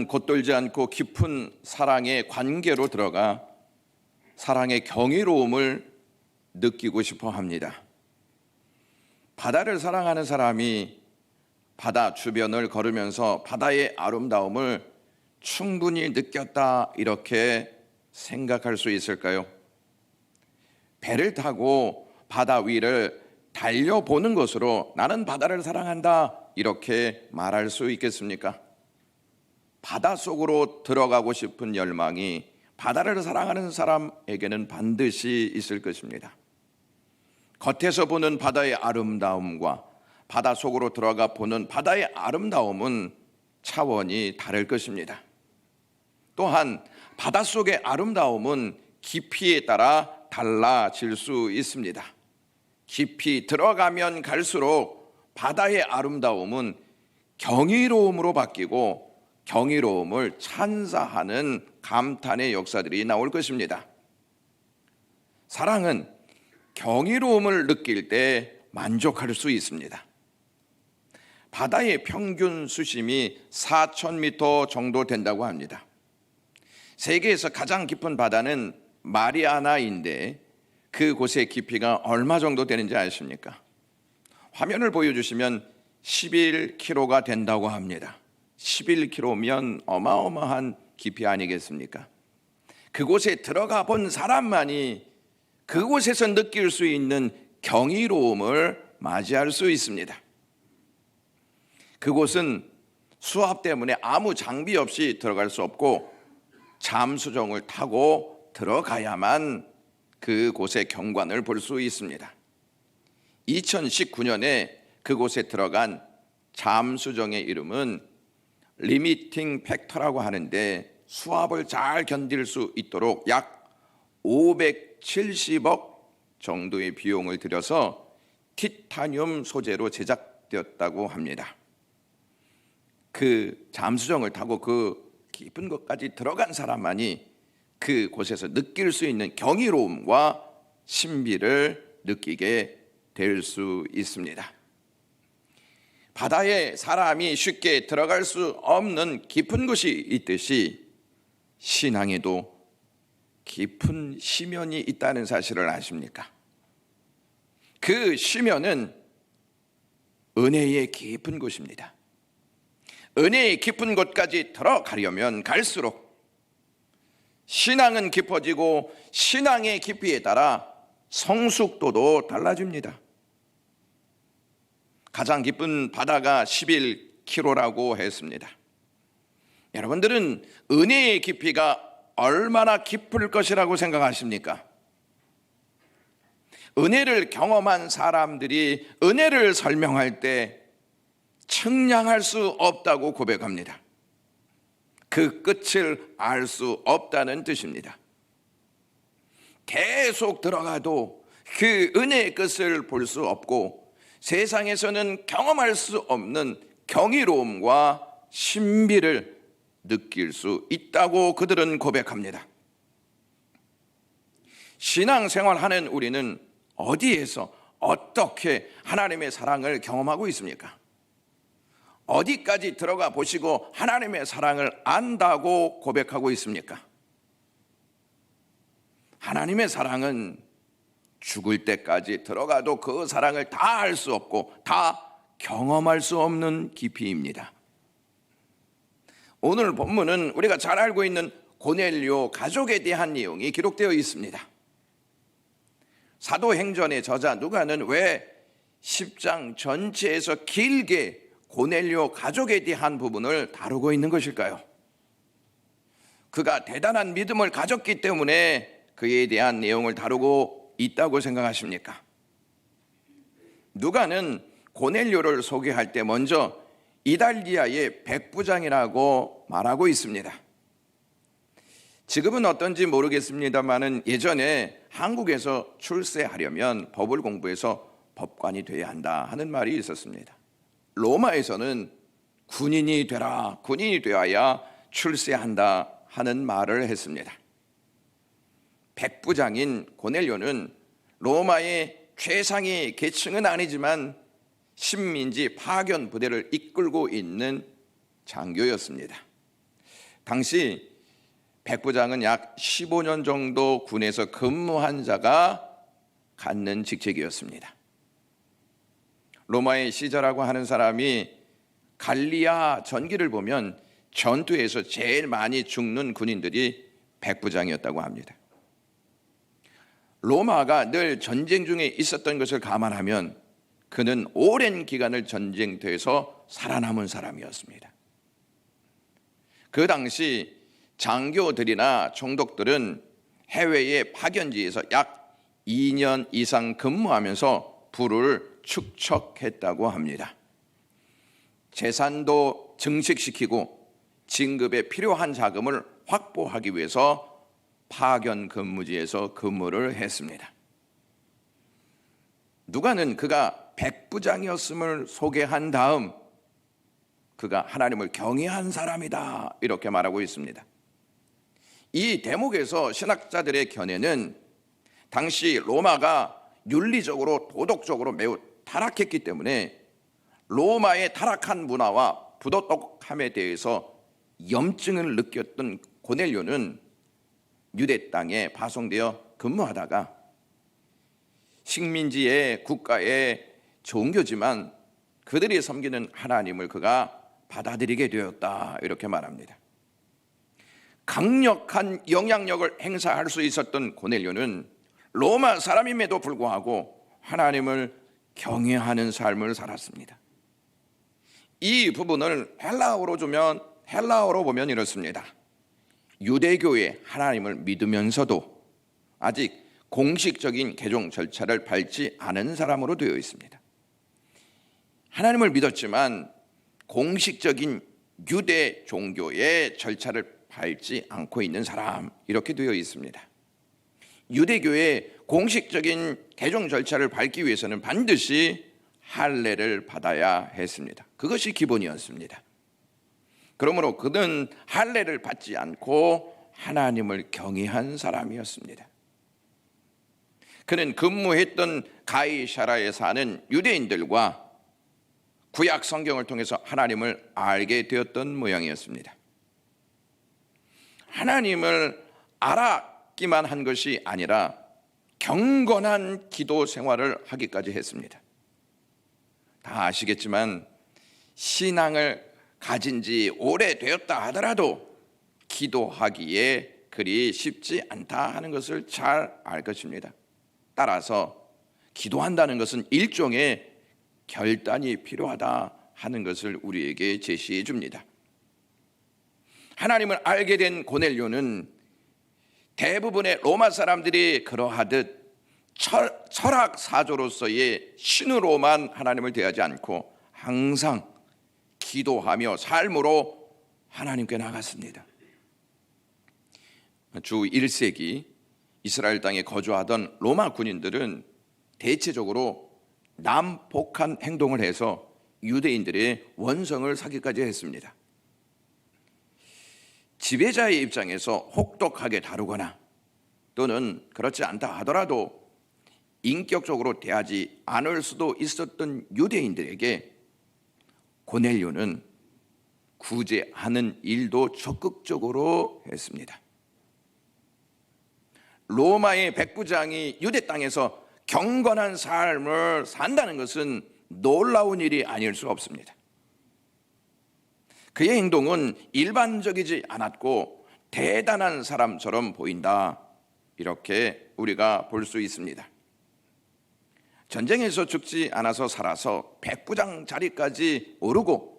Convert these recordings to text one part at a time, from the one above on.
바다는 겉돌지 않고 깊은 사랑의 관계로 들어가 사랑의 경이로움을 느끼고 싶어 합니다. 바다를 사랑하는 사람이 바다 주변을 걸으면서 바다의 아름다움을 충분히 느꼈다 이렇게 생각할 수 있을까요? 배를 타고 바다 위를 달려보는 것으로 나는 바다를 사랑한다 이렇게 말할 수 있겠습니까? 바다 속으로 들어가고 싶은 열망이 바다를 사랑하는 사람에게는 반드시 있을 것입니다. 겉에서 보는 바다의 아름다움과 바다 속으로 들어가 보는 바다의 아름다움은 차원이 다를 것입니다. 또한 바닷속의 아름다움은 깊이에 따라 달라질 수 있습니다. 깊이 들어가면 갈수록 바다의 아름다움은 경이로움으로 바뀌고 경이로움을 찬사하는 감탄의 역사들이 나올 것입니다. 사랑은 경이로움을 느낄 때 만족할 수 있습니다. 바다의 평균 수심이 4,000m 정도 된다고 합니다. 세계에서 가장 깊은 바다는 마리아나인데 그곳의 깊이가 얼마 정도 되는지 아십니까? 화면을 보여주시면 11km가 된다고 합니다. 11km면 어마어마한 깊이 아니겠습니까? 그곳에 들어가 본 사람만이 그곳에서 느낄 수 있는 경이로움을 맞이할 수 있습니다. 그곳은 수압 때문에 아무 장비 없이 들어갈 수 없고 잠수정을 타고 들어가야만 그곳의 경관을 볼 수 있습니다. 2019년에 그곳에 들어간 잠수정의 이름은 리미팅 팩터라고 하는데 수압을 잘 견딜 수 있도록 약 570억 정도의 비용을 들여서 티타늄 소재로 제작되었다고 합니다. 그 잠수정을 타고 그 깊은 곳까지 들어간 사람만이 그곳에서 느낄 수 있는 경이로움과 신비를 느끼게 될 수 있습니다. 바다에 사람이 쉽게 들어갈 수 없는 깊은 곳이 있듯이 신앙에도 깊은 심연이 있다는 사실을 아십니까? 그 심연은 은혜의 깊은 곳입니다. 은혜의 깊은 곳까지 들어가려면 갈수록 신앙은 깊어지고 신앙의 깊이에 따라 성숙도도 달라집니다. 가장 깊은 바다가 11km라고 했습니다. 여러분들은 은혜의 깊이가 얼마나 깊을 것이라고 생각하십니까? 은혜를 경험한 사람들이 은혜를 설명할 때 측량할 수 없다고 고백합니다. 그 끝을 알 수 없다는 뜻입니다. 계속 들어가도 그 은혜의 끝을 볼 수 없고 세상에서는 경험할 수 없는 경이로움과 신비를 느낄 수 있다고 그들은 고백합니다. 신앙생활하는 우리는 어디에서 어떻게 하나님의 사랑을 경험하고 있습니까? 어디까지 들어가 보시고 하나님의 사랑을 안다고 고백하고 있습니까? 하나님의 사랑은 죽을 때까지 들어가도 그 사랑을 다 알 수 없고 다 경험할 수 없는 깊이입니다. 오늘 본문은 우리가 잘 알고 있는 고넬료 가족에 대한 내용이 기록되어 있습니다. 사도행전의 저자 누가는 왜 10장 전체에서 길게 고넬료 가족에 대한 부분을 다루고 있는 것일까요? 그가 대단한 믿음을 가졌기 때문에 그에 대한 내용을 다루고 있다고 생각하십니까? 누가는 고넬료를 소개할 때 먼저 이달리아의 백부장이라고 말하고 있습니다. 지금은 어떤지 모르겠습니다만은 예전에 한국에서 출세하려면 법을 공부해서 법관이 돼야 한다 하는 말이 있었습니다. 로마에서는 군인이 되라, 군인이 되어야 출세한다 하는 말을 했습니다. 백부장인 고넬료는 로마의 최상위 계층은 아니지만 식민지 파견 부대를 이끌고 있는 장교였습니다. 당시 백부장은 약 15년 정도 군에서 근무한 자가 갖는 직책이었습니다. 로마의 시저라고 하는 사람이 갈리아 전기를 보면 전투에서 제일 많이 죽는 군인들이 백부장이었다고 합니다. 로마가 늘 전쟁 중에 있었던 것을 감안하면 그는 오랜 기간을 전쟁터에서 살아남은 사람이었습니다. 그 당시 장교들이나 총독들은 해외의 파견지에서 약 2년 이상 근무하면서 부를 축적했다고 합니다. 재산도 증식시키고 진급에 필요한 자금을 확보하기 위해서 파견 근무지에서 근무를 했습니다. 누가는 그가 백부장이었음을 소개한 다음 그가 하나님을 경외한 사람이다 이렇게 말하고 있습니다. 이 대목에서 신학자들의 견해는 당시 로마가 윤리적으로 도덕적으로 매우 타락했기 때문에 로마의 타락한 문화와 부도덕함에 대해서 염증을 느꼈던 고넬료는 유대 땅에 파송되어 근무하다가 식민지의 국가의 종교지만 그들이 섬기는 하나님을 그가 받아들이게 되었다 이렇게 말합니다. 강력한 영향력을 행사할 수 있었던 고넬료는 로마 사람임에도 불구하고 하나님을 경외하는 삶을 살았습니다. 이 부분을 헬라어로 보면 이렇습니다. 유대교의 하나님을 믿으면서도 아직 공식적인 개종 절차를 밟지 않은 사람으로 되어 있습니다. 하나님을 믿었지만 공식적인 유대 종교의 절차를 밟지 않고 있는 사람 이렇게 되어 있습니다. 유대교의 공식적인 개종 절차를 밟기 위해서는 반드시 할례를 받아야 했습니다. 그것이 기본이었습니다. 그러므로 그는 할례를 받지 않고 하나님을 경외한 사람이었습니다. 그는 근무했던 가이사라에 사는 유대인들과 구약 성경을 통해서 하나님을 알게 되었던 모양이었습니다. 하나님을 알았기만 한 것이 아니라 경건한 기도 생활을 하기까지 했습니다. 다 아시겠지만 신앙을 가진 지 오래되었다 하더라도 기도하기에 그리 쉽지 않다 하는 것을 잘 알 것입니다. 따라서 기도한다는 것은 일종의 결단이 필요하다 하는 것을 우리에게 제시해 줍니다. 하나님을 알게 된 고넬료는 대부분의 로마 사람들이 그러하듯 철학 사조로서의 신으로만 하나님을 대하지 않고 항상 기도하며 삶으로 하나님께 나갔습니다. 주 1세기 이스라엘 땅에 거주하던 로마 군인들은 대체적으로 남폭한 행동을 해서 유대인들의 원성을 사기까지 했습니다. 지배자의 입장에서 혹독하게 다루거나 또는 그렇지 않다 하더라도 인격적으로 대하지 않을 수도 있었던 유대인들에게 고넬료는 구제하는 일도 적극적으로 했습니다. 로마의 백부장이 유대 땅에서 경건한 삶을 산다는 것은 놀라운 일이 아닐 수 없습니다. 그의 행동은 일반적이지 않았고 대단한 사람처럼 보인다. 이렇게 우리가 볼 수 있습니다. 전쟁에서 죽지 않아서 살아서 백부장 자리까지 오르고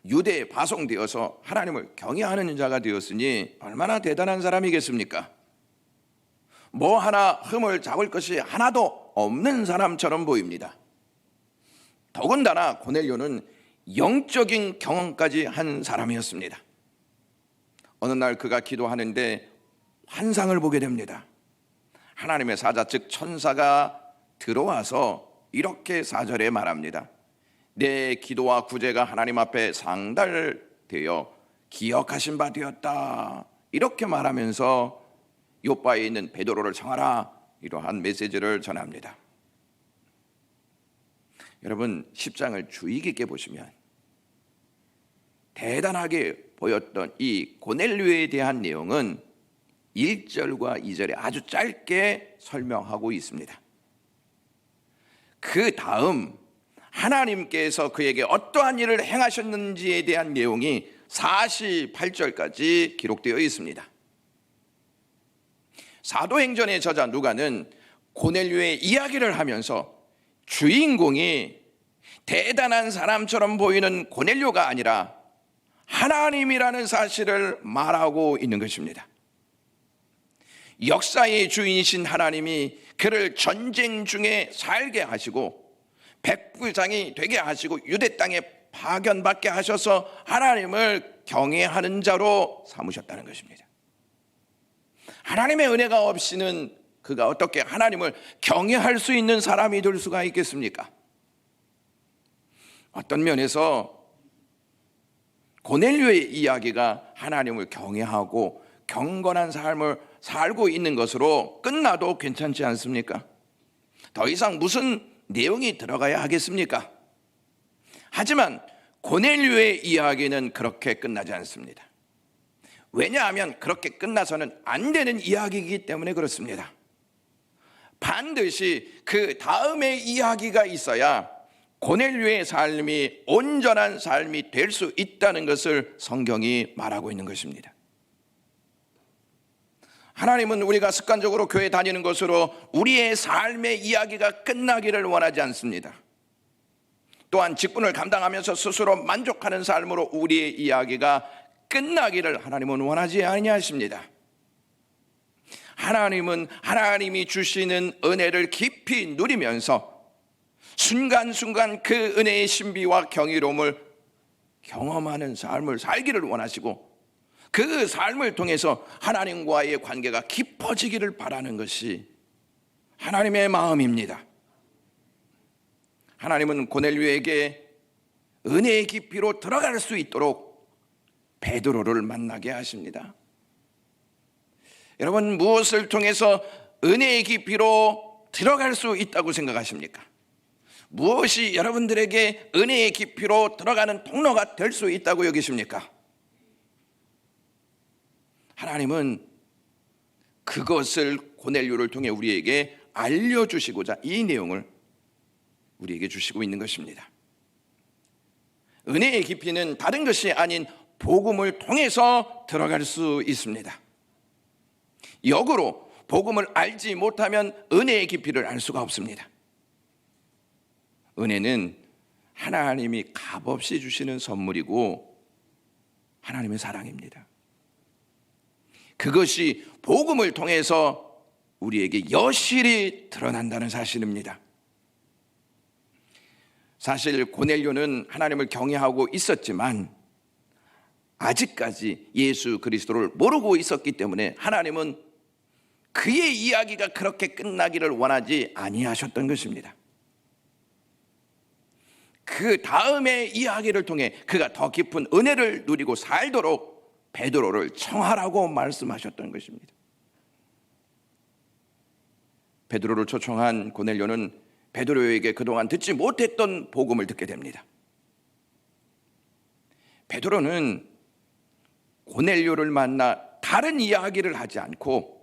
유대에 파송되어서 하나님을 경외하는 자가 되었으니 얼마나 대단한 사람이겠습니까? 뭐 하나 흠을 잡을 것이 하나도 없는 사람처럼 보입니다. 더군다나 고넬료는 영적인 경험까지 한 사람이었습니다. 어느 날 그가 기도하는데 환상을 보게 됩니다. 하나님의 사자 즉 천사가 들어와서 이렇게 4절에 말합니다. 내 기도와 구제가 하나님 앞에 상달되어 기억하신 바 되었다. 이렇게 말하면서 요바에 있는 베드로를 청하라. 이러한 메시지를 전합니다. 여러분 10장을 주의 깊게 보시면 대단하게 보였던 이 고넬료에 대한 내용은 1절과 2절에 아주 짧게 설명하고 있습니다. 그 다음 하나님께서 그에게 어떠한 일을 행하셨는지에 대한 내용이 48절까지 기록되어 있습니다. 사도행전의 저자 누가는 고넬료의 이야기를 하면서 주인공이 대단한 사람처럼 보이는 고넬료가 아니라 하나님이라는 사실을 말하고 있는 것입니다. 역사의 주인이신 하나님이 그를 전쟁 중에 살게 하시고 백부장이 되게 하시고 유대 땅에 파견받게 하셔서 하나님을 경외하는 자로 삼으셨다는 것입니다. 하나님의 은혜가 없이는 그가 어떻게 하나님을 경외할 수 있는 사람이 될 수가 있겠습니까? 어떤 면에서 고넬료의 이야기가 하나님을 경외하고 경건한 삶을 살고 있는 것으로 끝나도 괜찮지 않습니까? 더 이상 무슨 내용이 들어가야 하겠습니까? 하지만 고넬료의 이야기는 그렇게 끝나지 않습니다. 왜냐하면 그렇게 끝나서는 안 되는 이야기이기 때문에 그렇습니다. 반드시 그 다음의 이야기가 있어야 고넬료의 삶이 온전한 삶이 될 수 있다는 것을 성경이 말하고 있는 것입니다. 하나님은 우리가 습관적으로 교회 다니는 것으로 우리의 삶의 이야기가 끝나기를 원하지 않습니다. 또한 직분을 감당하면서 스스로 만족하는 삶으로 우리의 이야기가 끝나기를 하나님은 원하지 아니하십니다. 하나님은 하나님이 주시는 은혜를 깊이 누리면서 순간순간 그 은혜의 신비와 경이로움을 경험하는 삶을 살기를 원하시고 그 삶을 통해서 하나님과의 관계가 깊어지기를 바라는 것이 하나님의 마음입니다. 하나님은 고넬료에게 은혜의 깊이로 들어갈 수 있도록 베드로를 만나게 하십니다. 여러분, 무엇을 통해서 은혜의 깊이로 들어갈 수 있다고 생각하십니까? 무엇이 여러분들에게 은혜의 깊이로 들어가는 통로가 될 수 있다고 여기십니까? 하나님은 그것을 고넬료를 통해 우리에게 알려주시고자 이 내용을 우리에게 주시고 있는 것입니다. 은혜의 깊이는 다른 것이 아닌 복음을 통해서 들어갈 수 있습니다. 역으로 복음을 알지 못하면 은혜의 깊이를 알 수가 없습니다. 은혜는 하나님이 값없이 주시는 선물이고 하나님의 사랑입니다. 그것이 복음을 통해서 우리에게 여실히 드러난다는 사실입니다. 사실 고넬료는 하나님을 경외하고 있었지만 아직까지 예수 그리스도를 모르고 있었기 때문에 하나님은 그의 이야기가 그렇게 끝나기를 원하지 아니하셨던 것입니다. 그 다음의 이야기를 통해 그가 더 깊은 은혜를 누리고 살도록 베드로를 청하라고 말씀하셨던 것입니다. 베드로를 초청한 고넬료는 베드로에게 그동안 듣지 못했던 복음을 듣게 됩니다. 베드로는 고넬료를 만나 다른 이야기를 하지 않고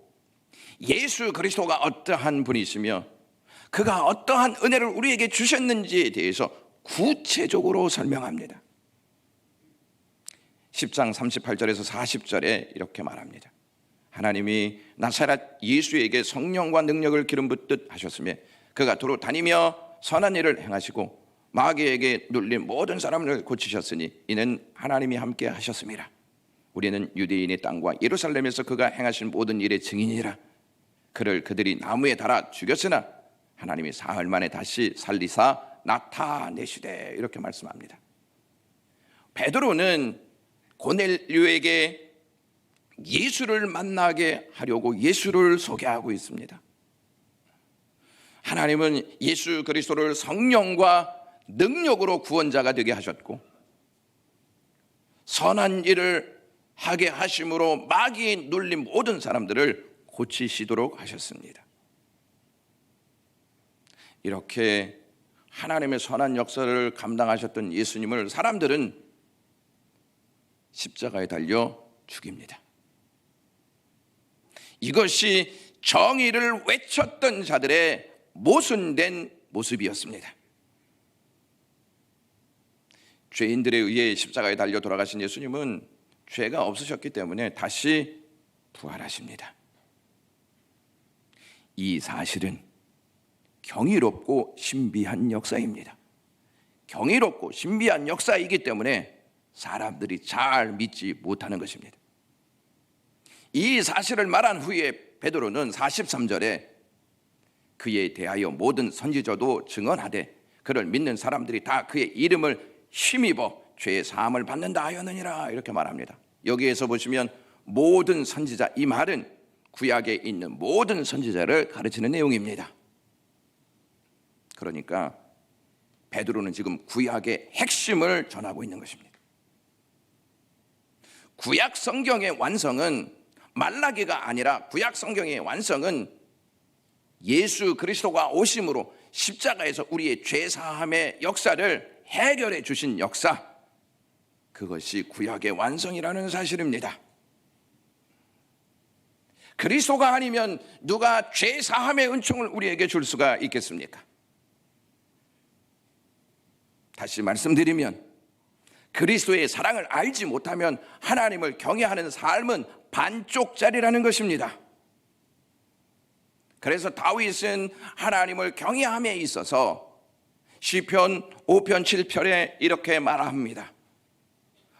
예수 그리스도가 어떠한 분이시며 그가 어떠한 은혜를 우리에게 주셨는지에 대해서 구체적으로 설명합니다. 10장 38절에서 40절에 이렇게 말합니다. 하나님이 나사렛 예수에게 성령과 능력을 기름 붓듯 하셨으며 그가 도로 다니며 선한 일을 행하시고 마귀에게 눌린 모든 사람을 고치셨으니 이는 하나님이 함께 하셨습니다. 우리는 유대인의 땅과 예루살렘에서 그가 행하신 모든 일의 증인이라. 그를 그들이 나무에 달아 죽였으나 하나님이 사흘 만에 다시 살리사 나타내시되 이렇게 말씀합니다. 베드로는 고넬료에게 예수를 만나게 하려고 예수를 소개하고 있습니다. 하나님은 예수 그리스도를 성령과 능력으로 구원자가 되게 하셨고 선한 일을 하게 하심으로 마귀에 눌린 모든 사람들을 고치시도록 하셨습니다. 이렇게 하나님의 선한 역사를 감당하셨던 예수님을 사람들은 십자가에 달려 죽입니다. 이것이 정의를 외쳤던 자들의 모순된 모습이었습니다. 죄인들에 의해 십자가에 달려 돌아가신 예수님은 죄가 없으셨기 때문에 다시 부활하십니다. 이 사실은 경이롭고 신비한 역사입니다. 경이롭고 신비한 역사이기 때문에 사람들이 잘 믿지 못하는 것입니다. 이 사실을 말한 후에 베드로는 43절에 그에 대하여 모든 선지자도 증언하되 그를 믿는 사람들이 다 그의 이름을 힘입어 죄의 사함을 받는다 하였느니라 이렇게 말합니다. 여기에서 보시면 모든 선지자, 이 말은 구약에 있는 모든 선지자를 가르치는 내용입니다. 그러니까 베드로는 지금 구약의 핵심을 전하고 있는 것입니다. 구약 성경의 완성은 말라기가 아니라 구약 성경의 완성은 예수 그리스도가 오심으로 십자가에서 우리의 죄 사함의 역사를 해결해 주신 역사, 그것이 구약의 완성이라는 사실입니다. 그리스도가 아니면 누가 죄 사함의 은총을 우리에게 줄 수가 있겠습니까? 다시 말씀드리면 그리스도의 사랑을 알지 못하면 하나님을 경외하는 삶은 반쪽짜리라는 것입니다. 그래서 다윗은 하나님을 경외함에 있어서 시편 5편 7편에 이렇게 말합니다.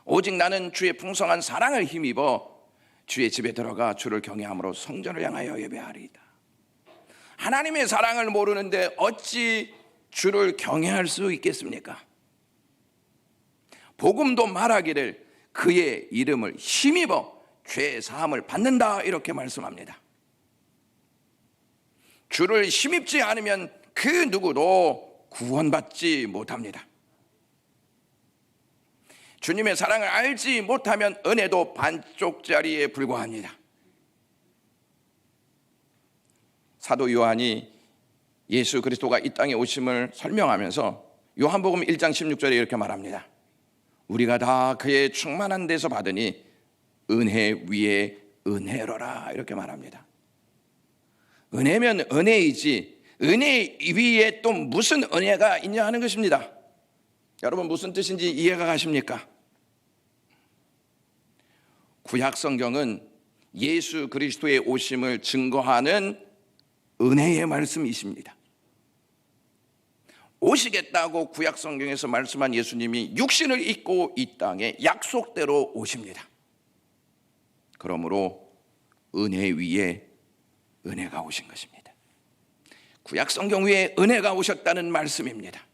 오직 나는 주의 풍성한 사랑을 힘입어 주의 집에 들어가 주를 경외함으로 성전을 향하여 예배하리이다. 하나님의 사랑을 모르는데 어찌 주를 경외할 수 있겠습니까? 복음도 말하기를 그의 이름을 힘입어 죄 사함을 받는다 이렇게 말씀합니다. 주를 힘입지 않으면 그 누구도 구원받지 못합니다. 주님의 사랑을 알지 못하면 은혜도 반쪽짜리에 불과합니다. 사도 요한이 예수 그리스도가 이 땅에 오심을 설명하면서 요한복음 1장 16절에 이렇게 말합니다. 우리가 다 그의 충만한 데서 받으니 은혜 위에 은혜로라 이렇게 말합니다. 은혜면 은혜이지 은혜 위에 또 무슨 은혜가 있냐 하는 것입니다. 여러분 무슨 뜻인지 이해가 가십니까? 구약 성경은 예수 그리스도의 오심을 증거하는 은혜의 말씀이십니다. 오시겠다고 구약 성경에서 말씀한 예수님이 육신을 입고 이 땅에 약속대로 오십니다. 그러므로 은혜 위에 은혜가 오신 것입니다. 구약 성경 위에 은혜가 오셨다는 말씀입니다.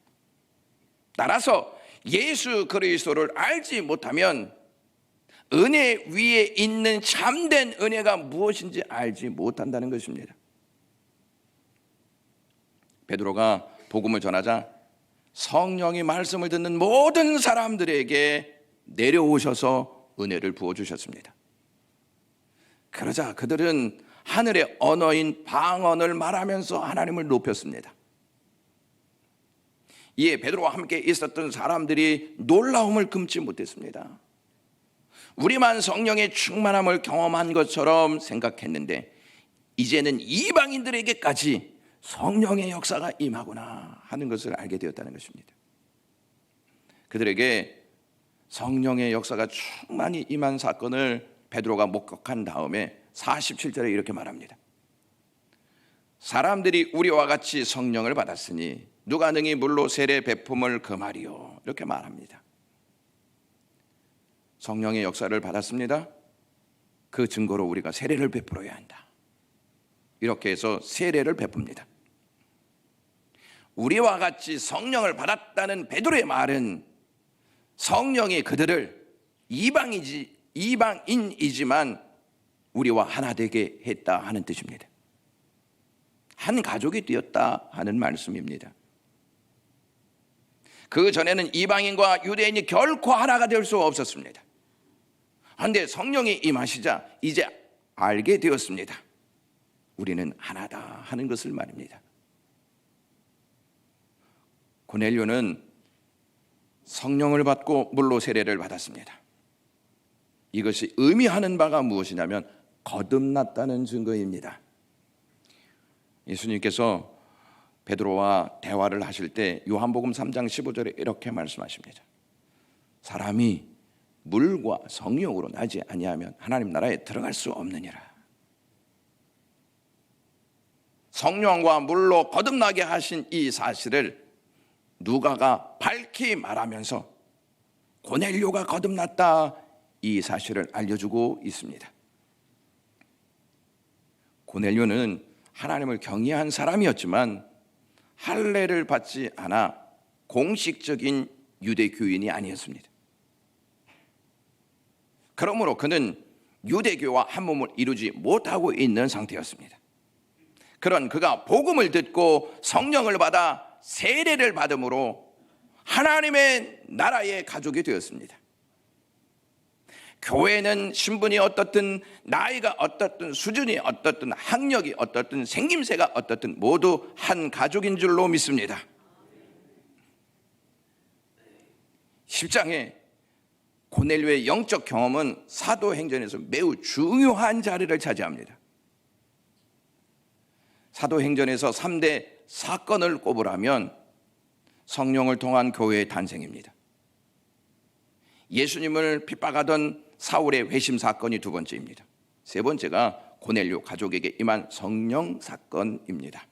따라서 예수 그리스도를 알지 못하면 은혜 위에 있는 참된 은혜가 무엇인지 알지 못한다는 것입니다. 베드로가 복음을 전하자 성령이 말씀을 듣는 모든 사람들에게 내려오셔서 은혜를 부어주셨습니다. 그러자 그들은 하늘의 언어인 방언을 말하면서 하나님을 높였습니다. 이에 베드로와 함께 있었던 사람들이 놀라움을 금치 못했습니다. 우리만 성령의 충만함을 경험한 것처럼 생각했는데 이제는 이방인들에게까지 성령의 역사가 임하구나 하는 것을 알게 되었다는 것입니다. 그들에게 성령의 역사가 충만히 임한 사건을 베드로가 목격한 다음에 47절에 이렇게 말합니다. 사람들이 우리와 같이 성령을 받았으니 누가 능히 물로 세례 베품을 금하리요 이렇게 말합니다. 성령의 역사를 받았습니다. 그 증거로 우리가 세례를 베풀어야 한다. 이렇게 해서 세례를 베풉니다. 우리와 같이 성령을 받았다는 베드로의 말은 성령이 그들을 이방인이지만 우리와 하나 되게 했다 하는 뜻입니다. 한 가족이 되었다 하는 말씀입니다. 그 전에는 이방인과 유대인이 결코 하나가 될 수 없었습니다. 그런데 성령이 임하시자 이제 알게 되었습니다. 우리는 하나다 하는 것을 말입니다. 고넬료는 성령을 받고 물로 세례를 받았습니다. 이것이 의미하는 바가 무엇이냐면 거듭났다는 증거입니다. 예수님께서 베드로와 대화를 하실 때 요한복음 3장 15절에 이렇게 말씀하십니다. 사람이 물과 성령으로 나지 아니하면 하나님 나라에 들어갈 수 없느니라. 성령과 물로 거듭나게 하신 이 사실을 누가가 밝히 말하면서 고넬료가 거듭났다, 이 사실을 알려주고 있습니다. 고넬료는 하나님을 경외한 사람이었지만 할례를 받지 않아 공식적인 유대교인이 아니었습니다. 그러므로 그는 유대교와 한 몸을 이루지 못하고 있는 상태였습니다. 그런 그가 복음을 듣고 성령을 받아 세례를 받음으로 하나님의 나라의 가족이 되었습니다. 교회는 신분이 어떻든, 나이가 어떻든, 수준이 어떻든, 학력이 어떻든, 생김새가 어떻든 모두 한 가족인 줄로 믿습니다. 10장에 고넬료의 영적 경험은 사도행전에서 매우 중요한 자리를 차지합니다. 사도행전에서 3대 사건을 꼽으라면 성령을 통한 교회의 탄생입니다. 예수님을 핍박하던 사울의 회심 사건이 두 번째입니다. 세 번째가 고넬료 가족에게 임한 성령 사건입니다.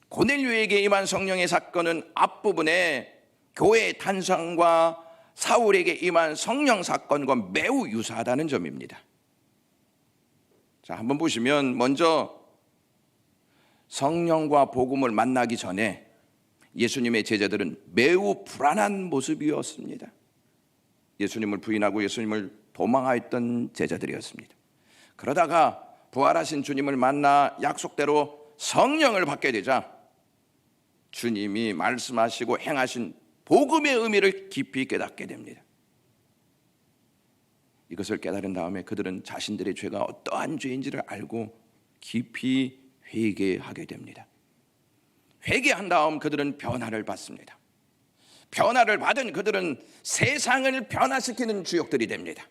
고넬료에게 임한 성령의 사건은 앞부분에 교회의 탄생과 사울에게 임한 성령 사건과 매우 유사하다는 점입니다. 자, 한번 보시면 먼저 성령과 복음을 만나기 전에 예수님의 제자들은 매우 불안한 모습이었습니다. 예수님을 부인하고 예수님을 도망하였던 제자들이었습니다. 그러다가 부활하신 주님을 만나 약속대로 성령을 받게 되자 주님이 말씀하시고 행하신 복음의 의미를 깊이 깨닫게 됩니다. 이것을 깨달은 다음에 그들은 자신들의 죄가 어떠한 죄인지를 알고 깊이 회개하게 됩니다. 회개한 다음 그들은 변화를 받습니다. 변화를 받은 그들은 세상을 변화시키는 주역들이 됩니다.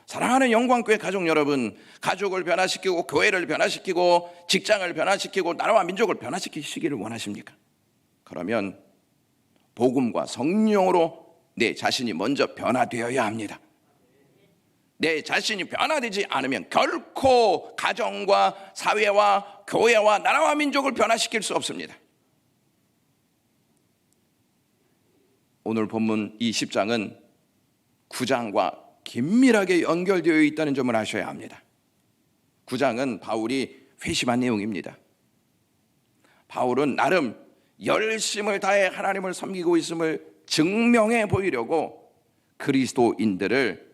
사랑하는 영광교회 가족 여러분, 가족을 변화시키고 교회를 변화시키고 직장을 변화시키고 나라와 민족을 변화시키시기를 원하십니까? 그러면 복음과 성령으로 내 자신이 먼저 변화되어야 합니다. 내 자신이 변화되지 않으면 결코 가정과 사회와 교회와 나라와 민족을 변화시킬 수 없습니다. 오늘 본문 이 10장은 9장과 긴밀하게 연결되어 있다는 점을 아셔야 합니다. 9장은 바울이 회심한 내용입니다. 바울은 나름 열심을 다해 하나님을 섬기고 있음을 증명해 보이려고 그리스도인들을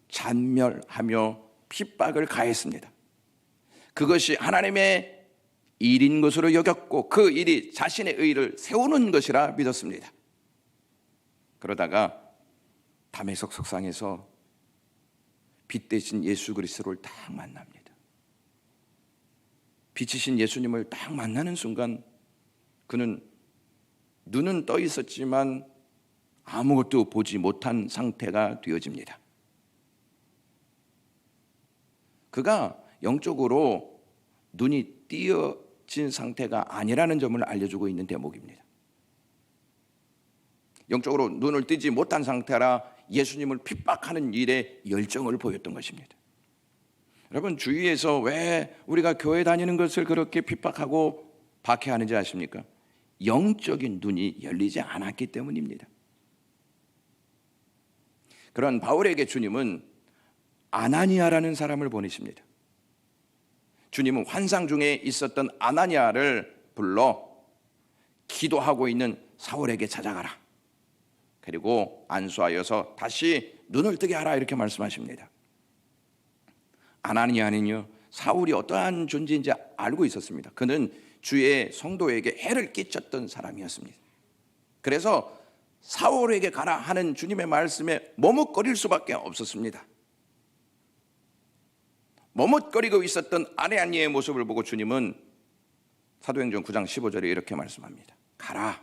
잔멸하며 핍박을 가했습니다. 그것이 하나님의 일인 것으로 여겼고 그 일이 자신의 의를 세우는 것이라 믿었습니다. 그러다가 다메섹 석상에서 빛 대신 예수 그리스도를 딱 만납니다. 빛이신 예수님을 딱 만나는 순간 그는 눈은 떠 있었지만 아무것도 보지 못한 상태가 되어집니다. 그가 영적으로 눈이 띄어진 상태가 아니라는 점을 알려주고 있는 대목입니다. 영적으로 눈을 뜨지 못한 상태라 예수님을 핍박하는 일에 열정을 보였던 것입니다. 여러분, 주위에서 왜 우리가 교회 다니는 것을 그렇게 핍박하고 박해하는지 아십니까? 영적인 눈이 열리지 않았기 때문입니다. 그런 바울에게 주님은 아나니아라는 사람을 보내십니다. 주님은 환상 중에 있었던 아나니아를 불러 기도하고 있는 사울에게 찾아가라. 그리고 안수하여서 다시 눈을 뜨게 하라 이렇게 말씀하십니다. 아나니아는요, 사울이 어떠한 존재인지 알고 있었습니다. 그는 주의 성도에게 해를 끼쳤던 사람이었습니다. 그래서 사울에게 가라 하는 주님의 말씀에 머뭇거릴 수밖에 없었습니다. 머뭇거리고 있었던 아나니아의 모습을 보고 주님은 사도행전 9장 15절에 이렇게 말씀합니다. 가라,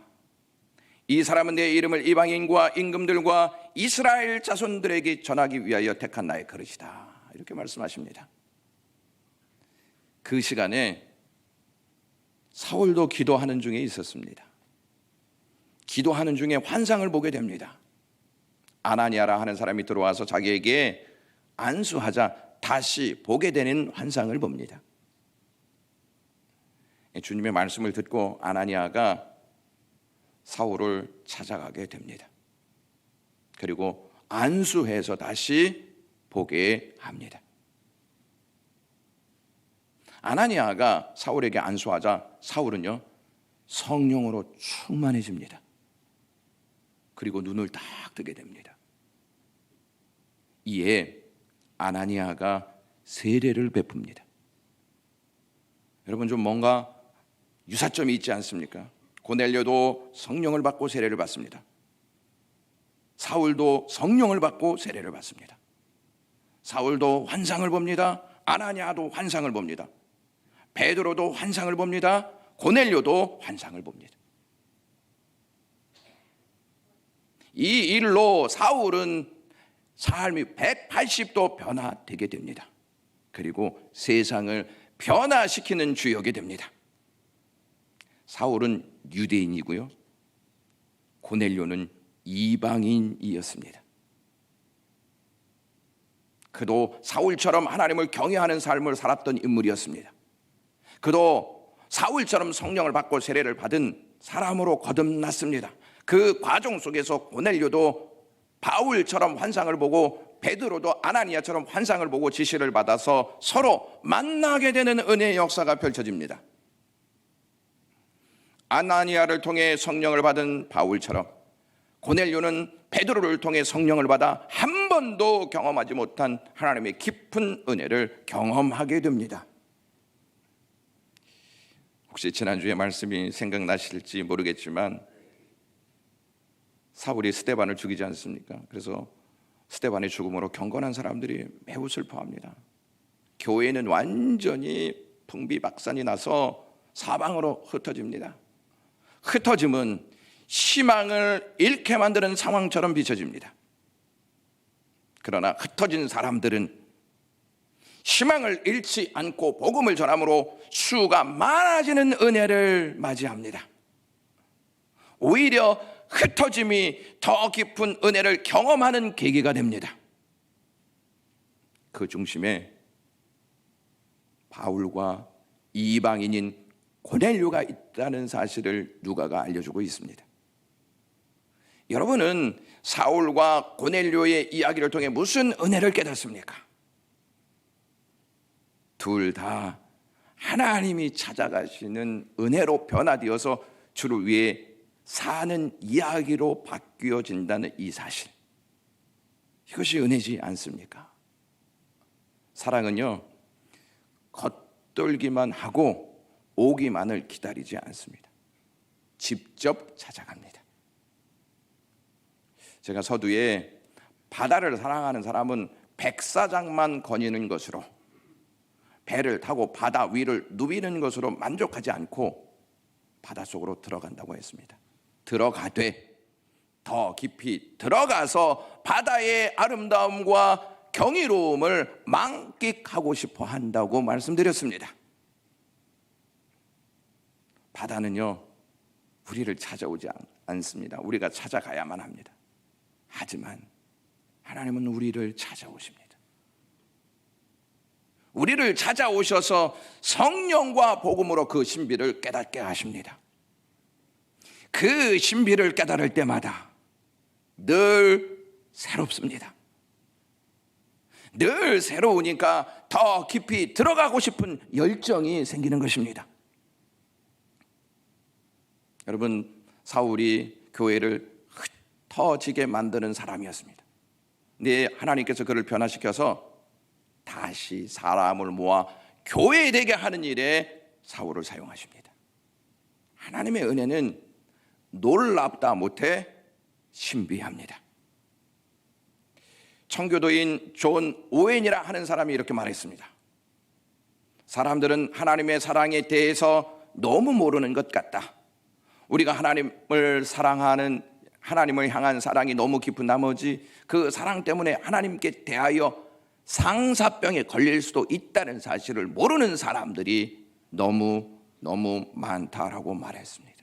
이 사람은 내 이름을 이방인과 임금들과 이스라엘 자손들에게 전하기 위하여 택한 나의 그릇이다. 이렇게 말씀하십니다. 그 시간에 사울도 기도하는 중에 있었습니다. 기도하는 중에 환상을 보게 됩니다. 아나니아라 하는 사람이 들어와서 자기에게 안수하자 다시 보게 되는 환상을 봅니다. 주님의 말씀을 듣고 아나니아가 사울을 찾아가게 됩니다. 그리고 안수해서 다시 보게 합니다. 아나니아가 사울에게 안수하자 사울은요 성령으로 충만해집니다. 그리고 눈을 딱 뜨게 됩니다. 이에 아나니아가 세례를 베풉니다. 여러분 좀 뭔가 유사점이 있지 않습니까? 고넬료도 성령을 받고 세례를 받습니다. 사울도 성령을 받고 세례를 받습니다. 사울도 환상을 봅니다. 아나니아도 환상을 봅니다. 베드로도 환상을 봅니다. 고넬료도 환상을 봅니다. 이 일로 사울은 삶이 180도 변화되게 됩니다. 그리고 세상을 변화시키는 주역이 됩니다. 사울은 유대인이고요, 고넬료는 이방인이었습니다. 그도 사울처럼 하나님을 경외하는 삶을 살았던 인물이었습니다. 그도 사울처럼 성령을 받고 세례를 받은 사람으로 거듭났습니다. 그 과정 속에서 고넬료도 바울처럼 환상을 보고 베드로도 아나니아처럼 환상을 보고 지시를 받아서 서로 만나게 되는 은혜의 역사가 펼쳐집니다. 아나니아를 통해 성령을 받은 바울처럼 고넬료는 베드로를 통해 성령을 받아 한 번도 경험하지 못한 하나님의 깊은 은혜를 경험하게 됩니다. 혹시 지난주에 말씀이 생각나실지 모르겠지만 사울이 스데반을 죽이지 않습니까? 그래서 스데반의 죽음으로 경건한 사람들이 매우 슬퍼합니다. 교회는 완전히 풍비박산이 나서 사방으로 흩어집니다. 흩어짐은 희망을 잃게 만드는 상황처럼 비춰집니다. 그러나 흩어진 사람들은 희망을 잃지 않고 복음을 전함으로 수가 많아지는 은혜를 맞이합니다. 오히려 흩어짐이 더 깊은 은혜를 경험하는 계기가 됩니다. 그 중심에 바울과 이방인인 고넬료가 있다는 사실을 누가가 알려주고 있습니다. 여러분은 사울과 고넬료의 이야기를 통해 무슨 은혜를 깨닫습니까? 둘 다 하나님이 찾아가시는 은혜로 변화되어서 주를 위해 사는 이야기로 바뀌어진다는 이 사실, 이것이 은혜지 않습니까? 사랑은요 겉돌기만 하고 오기만을 기다리지 않습니다. 직접 찾아갑니다. 제가 서두에 바다를 사랑하는 사람은 백사장만 거니는 것으로, 배를 타고 바다 위를 누비는 것으로 만족하지 않고 바닷속으로 들어간다고 했습니다. 들어가되 더 깊이 들어가서 바다의 아름다움과 경이로움을 만끽하고 싶어 한다고 말씀드렸습니다. 바다는요 우리를 찾아오지 않습니다. 우리가 찾아가야만 합니다. 하지만 하나님은 우리를 찾아오십니다. 우리를 찾아오셔서 성령과 복음으로 그 신비를 깨닫게 하십니다. 그 신비를 깨달을 때마다 늘 새롭습니다. 늘 새로우니까 더 깊이 들어가고 싶은 열정이 생기는 것입니다. 여러분, 사울이 교회를 흩어지게 만드는 사람이었습니다. 근데 하나님께서 그를 변화시켜서 다시 사람을 모아 교회되게 하는 일에 사울을 사용하십니다. 하나님의 은혜는 놀랍다 못해 신비합니다. 청교도인 존 오웬이라 하는 사람이 이렇게 말했습니다. 사람들은 하나님의 사랑에 대해서 너무 모르는 것 같다. 우리가 하나님을 사랑하는, 하나님을 향한 사랑이 너무 깊은 나머지 그 사랑 때문에 하나님께 대하여 상사병에 걸릴 수도 있다는 사실을 모르는 사람들이 너무 많다라고 말했습니다.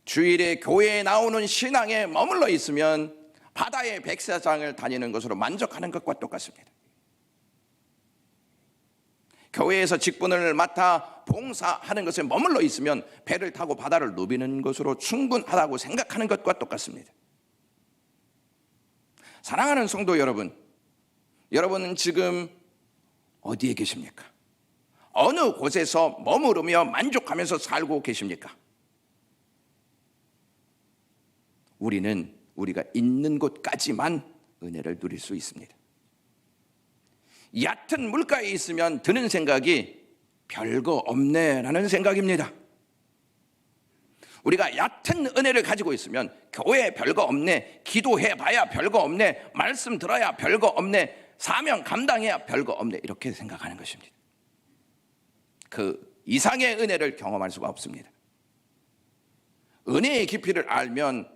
주일에 교회에 나오는 신앙에 머물러 있으면 바다의 백사장을 다니는 것으로 만족하는 것과 똑같습니다. 교회에서 직분을 맡아 봉사하는 것에 머물러 있으면 배를 타고 바다를 누비는 것으로 충분하다고 생각하는 것과 똑같습니다. 사랑하는 성도 여러분, 여러분은 지금 어디에 계십니까? 어느 곳에서 머무르며 만족하면서 살고 계십니까? 우리는 우리가 있는 곳까지만 은혜를 누릴 수 있습니다. 얕은 물가에 있으면 드는 생각이 별거 없네라는 생각입니다. 우리가 얕은 은혜를 가지고 있으면 교회 별거 없네, 기도해봐야 별거 없네, 말씀 들어야 별거 없네, 사명 감당해야 별거 없네, 이렇게 생각하는 것입니다. 그 이상의 은혜를 경험할 수가 없습니다. 은혜의 깊이를 알면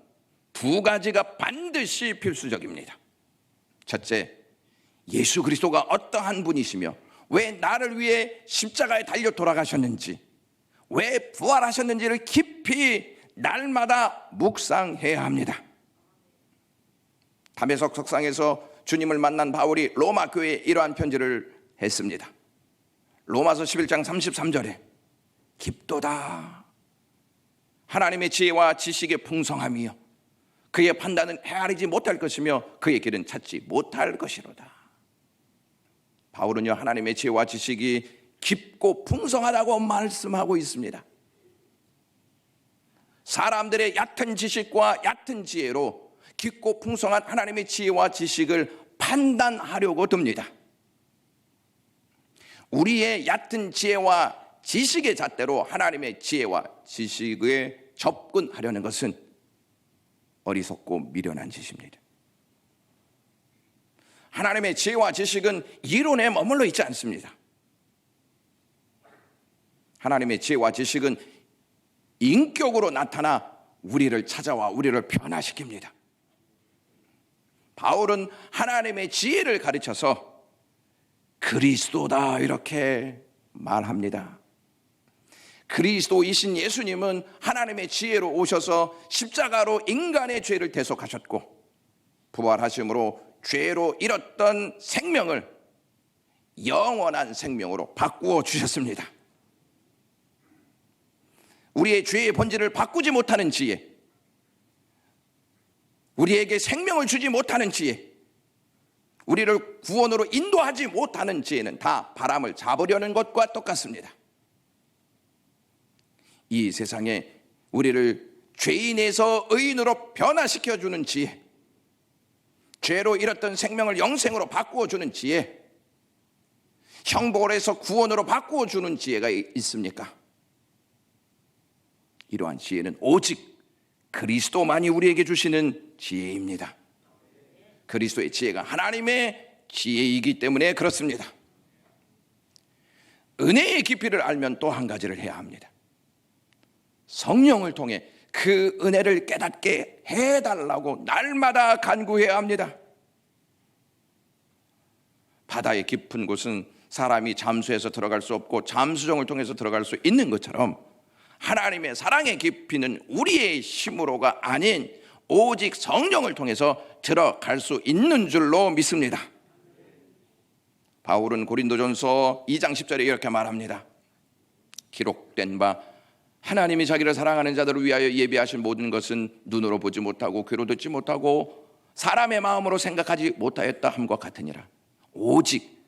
두 가지가 반드시 필수적입니다. 첫째, 예수 그리스도가 어떠한 분이시며 왜 나를 위해 십자가에 달려 돌아가셨는지, 왜 부활하셨는지를 깊이 날마다 묵상해야 합니다. 담에석 석상에서 주님을 만난 바울이 로마 교회에 이러한 편지를 했습니다. 로마서 11장 33절에 깊도다 하나님의 지혜와 지식의 풍성함이요 그의 판단은 헤아리지 못할 것이며 그의 길은 찾지 못할 것이로다. 바울은요, 하나님의 지혜와 지식이 깊고 풍성하다고 말씀하고 있습니다. 사람들의 얕은 지식과 얕은 지혜로 깊고 풍성한 하나님의 지혜와 지식을 판단하려고 듭니다. 우리의 얕은 지혜와 지식의 잣대로 하나님의 지혜와 지식에 접근하려는 것은 어리석고 미련한 짓입니다. 하나님의 지혜와 지식은 이론에 머물러 있지 않습니다. 하나님의 지혜와 지식은 인격으로 나타나 우리를 찾아와 우리를 변화시킵니다. 바울은 하나님의 지혜를 가르쳐서 그리스도다 이렇게 말합니다. 그리스도이신 예수님은 하나님의 지혜로 오셔서 십자가로 인간의 죄를 대속하셨고 부활하심으로 죄로 잃었던 생명을 영원한 생명으로 바꾸어 주셨습니다. 우리의 죄의 본질을 바꾸지 못하는 지혜, 우리에게 생명을 주지 못하는 지혜, 우리를 구원으로 인도하지 못하는 지혜는 다 바람을 잡으려는 것과 똑같습니다. 이 세상에 우리를 죄인에서 의인으로 변화시켜주는 지혜, 죄로 잃었던 생명을 영생으로 바꾸어주는 지혜, 형벌에서 구원으로 바꾸어주는 지혜가 있습니까? 이러한 지혜는 오직 그리스도만이 우리에게 주시는 지혜입니다. 그리스도의 지혜가 하나님의 지혜이기 때문에 그렇습니다. 은혜의 깊이를 알면 또 한 가지를 해야 합니다. 성령을 통해 그 은혜를 깨닫게 해달라고 날마다 간구해야 합니다. 바다의 깊은 곳은 사람이 잠수해서 들어갈 수 없고 잠수정을 통해서 들어갈 수 있는 것처럼 하나님의 사랑의 깊이는 우리의 힘으로가 아닌 오직 성령을 통해서 들어갈 수 있는 줄로 믿습니다. 바울은 고린도전서 2장 10절에 이렇게 말합니다. 기록된 바 하나님이 자기를 사랑하는 자들을 위하여 예비하신 모든 것은 눈으로 보지 못하고 귀로 듣지 못하고 사람의 마음으로 생각하지 못하였다 함과 같으니라. 오직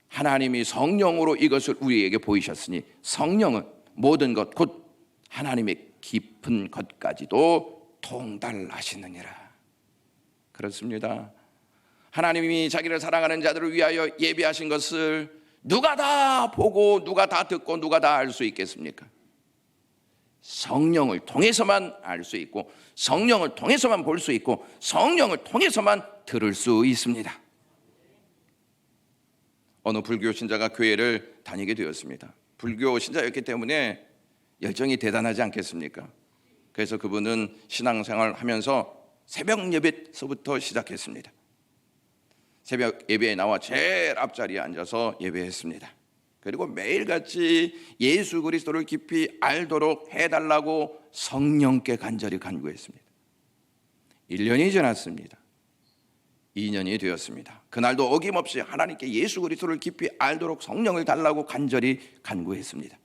하나님이 성령으로 이것을 우리에게 보이셨으니 성령은 모든 것 곧 하나님의 깊은 것까지도 통달하시느니라. 그렇습니다. 하나님이 자기를 사랑하는 자들을 위하여 예비하신 것을 누가 다 보고 누가 다 듣고 누가 다 알 수 있겠습니까? 성령을 통해서만 알 수 있고 성령을 통해서만 볼 수 있고 성령을 통해서만 들을 수 있습니다. 어느 불교 신자가 교회를 다니게 되었습니다. 불교 신자였기 때문에 열정이 대단하지 않겠습니까? 그래서 그분은 신앙생활을 하면서 새벽 예배서부터 시작했습니다. 새벽 예배에 나와 제일 앞자리에 앉아서 예배했습니다. 그리고 매일같이 예수 그리스도를 깊이 알도록 해달라고 성령께 간절히 간구했습니다. 1년이 지났습니다. 2년이 되었습니다. 그날도 어김없이 하나님께 예수 그리스도를 깊이 알도록 성령을 달라고 간절히 간구했습니다.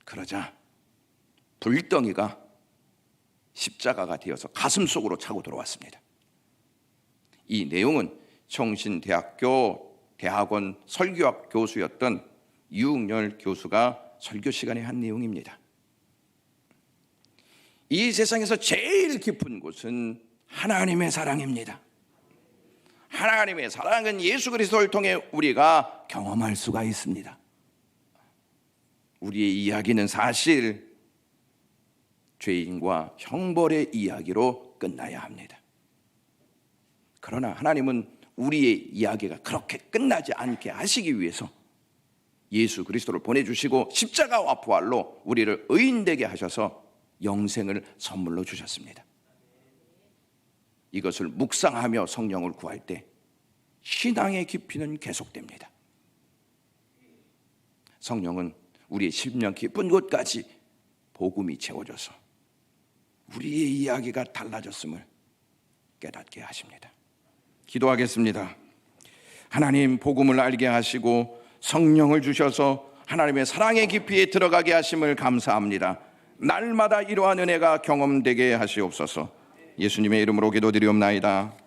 그러자 불덩이가 십자가가 되어서 가슴 속으로 차고 들어왔습니다. 이 내용은 청신대학교 대학원 설교학 교수였던 유흥열 교수가 설교 시간에 한 내용입니다. 이 세상에서 제일 깊은 곳은 하나님의 사랑입니다. 하나님의 사랑은 예수 그리스도를 통해 우리가 경험할 수가 있습니다. 우리의 이야기는 사실 죄인과 형벌의 이야기로 끝나야 합니다. 그러나 하나님은 우리의 이야기가 그렇게 끝나지 않게 하시기 위해서 예수 그리스도를 보내주시고 십자가와 부활로 우리를 의인되게 하셔서 영생을 선물로 주셨습니다. 이것을 묵상하며 성령을 구할 때 신앙의 깊이는 계속됩니다. 성령은 우리의 심령 깊은 곳까지 복음이 채워져서 우리의 이야기가 달라졌음을 깨닫게 하십니다. 기도하겠습니다. 하나님, 복음을 알게 하시고 성령을 주셔서 하나님의 사랑의 깊이에 들어가게 하심을 감사합니다. 날마다 이러한 은혜가 경험되게 하시옵소서. 예수님의 이름으로 기도드리옵나이다.